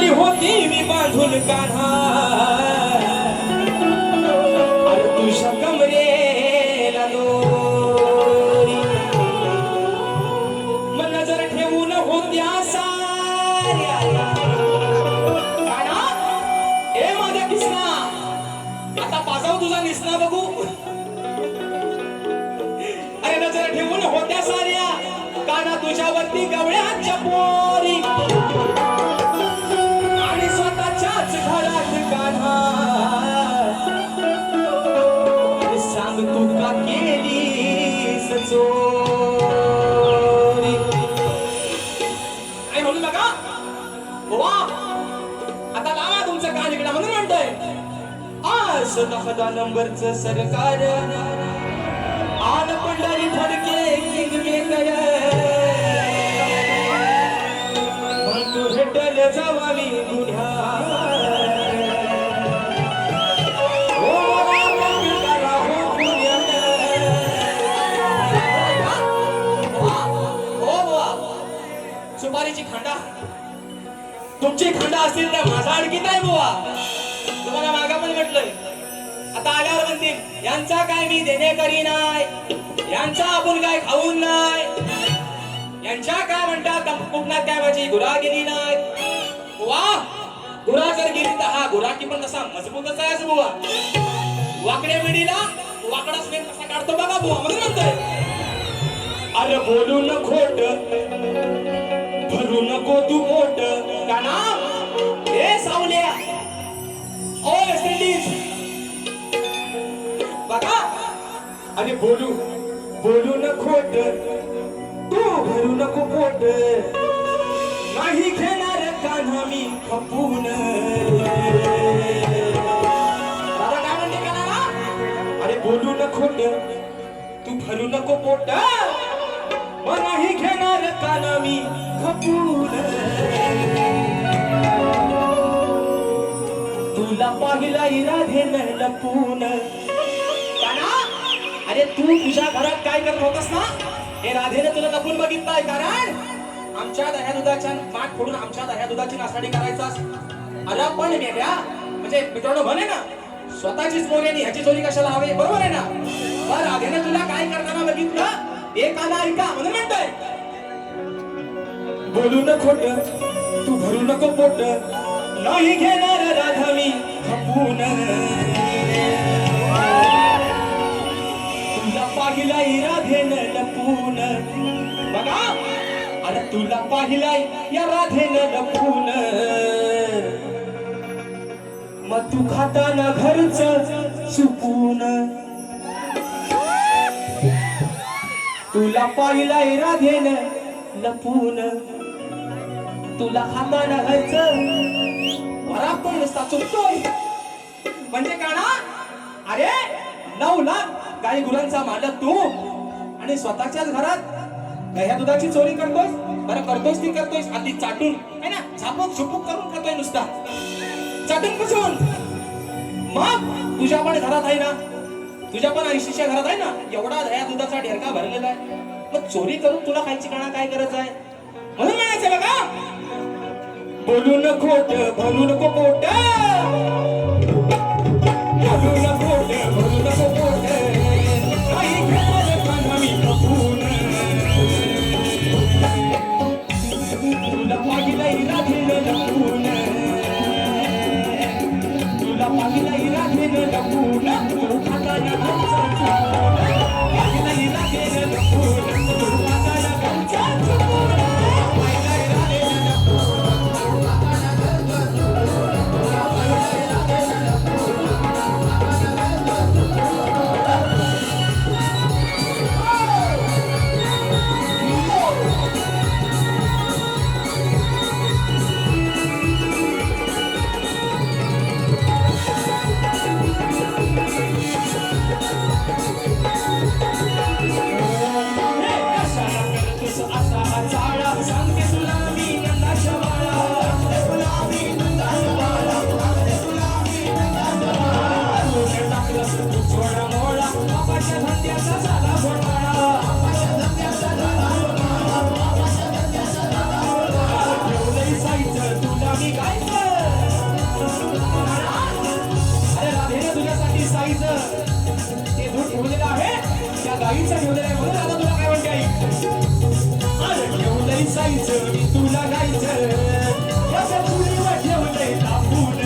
तुझी होती मी बांधून कान्हा अरे तुझ्या कमरेला दोरी मन नजर ठेवून होत्या साऱ्या कान्हा ए माझ्या किसना आता पाजाव तुझा निसना बघू अरे नजर ठेवून होत्या साऱ्या कान्हा तुझ्यावरती गवळ्याच्या पोरी आणि स्वतःच्याच घरात कान्हा सांग तू का केलीस चोरी काय म्हणू नका वा आता लावा तुमचं कान इकडे म्हणून म्हणतोय आज 10 नंबरचं सरकार आन पंढरी फडके किंग मेकर मग तू भेटल जावावी गुन्हा सुपारीची खांडा तुमची खांडा असतील तर माझा अडकीत आहे बुवा तुम्हाला मागा पण म्हटलंय आता आल्यावर म्हणतील यांचा काय मी देणेकरी नाही यांचा आपण काय खाऊन नाही यांच्या काय म्हणतात कुठणार काय माझी गुरागिरी नाही वा गुरा जर गेली तर हा गुराकी पण तसा मजबूतच आहे बुवा वाकड्या मिडीला वाकडा स्मेल कसा काढतो बघा बुवा म्हणून म्हणतोय अरे बोलू न खोट भरू नको तू मोठ का ना हे सावल्या ओ वेस्ट इंडिज बघा आणि बोलू न खोट तू भरू नको पोट नाही घेणार कान्हा मी खपून दादा काय म्हणते का ना अरे बोलू न खोट तू भरू नको पोट नाही घेणार कान्हा मी खपून तुला पाहिला राधेन लपून कान्हा अरे तू तुझ्या घरात काय करत होतास ना हे राधेने तुला लपून बघितलंय कारण आमच्या दह्या दुधाच्या पाठ फोडून आमच्या दह्या दुधाची नासाडी करायचास अरे पण मेल्या म्हणजे मित्रांनो म्हणे ना स्वतःचीच मोरेनी ह्याची चोरी कशाला हवी बरोबर आहे ना पण राधेने तुला काय करताना बघितलं एक आला ऐका म्हणून म्हणतोय बोलू न खोट तू भरू नको पोट नाही घेणार राधा मी खपून तुला पाहिलाय राधेन लपून बघा अरे तुला पाहिलाय या राधेन लपून मग तू खाताना घरच सुपून तुला पाहिलाय राधेन लपून तुला खाताना घरचं बरा पण नुसता चुकतोय म्हणजे काना अरे 9 लाख गाई गुरांचा मालक तू आणि स्वतःच्याच घरात दह्या दुधाची चोरी करतोय बरं करतोयस ती करतोयस आधी चाटून है ना झापूक झुपूक करून खातोय नुसता चाटून पुसून मग तुझ्या पण घरात आहे ना तुझ्या पण 80च्या घरात आहे ना एवढा दह्या दुधाचा ढेरका भरलेला आहे मग चोरी करून तुला खायची काना काय गरज आहे म्हणून म्हणायचं बघा बोलू न खोट भरू नको पोट बोलू न खोट भरू नको पोट नाही घेणार कान्हा मी खपून तुला पाहिलाय राधेन लपून तुला पाहिलाय राधेन लपून तू खाताना घरचा चुकून पाहिलाय राधेन लपून तू खाताना घरचा चुकून पाहिलाय राधेन लपून तुला मी काय नाही म्हणून आता तुला काय म्हणते आई अरे ठेवलंय जायचं मी तुला गायचं असं तुला ठेवलंय तापून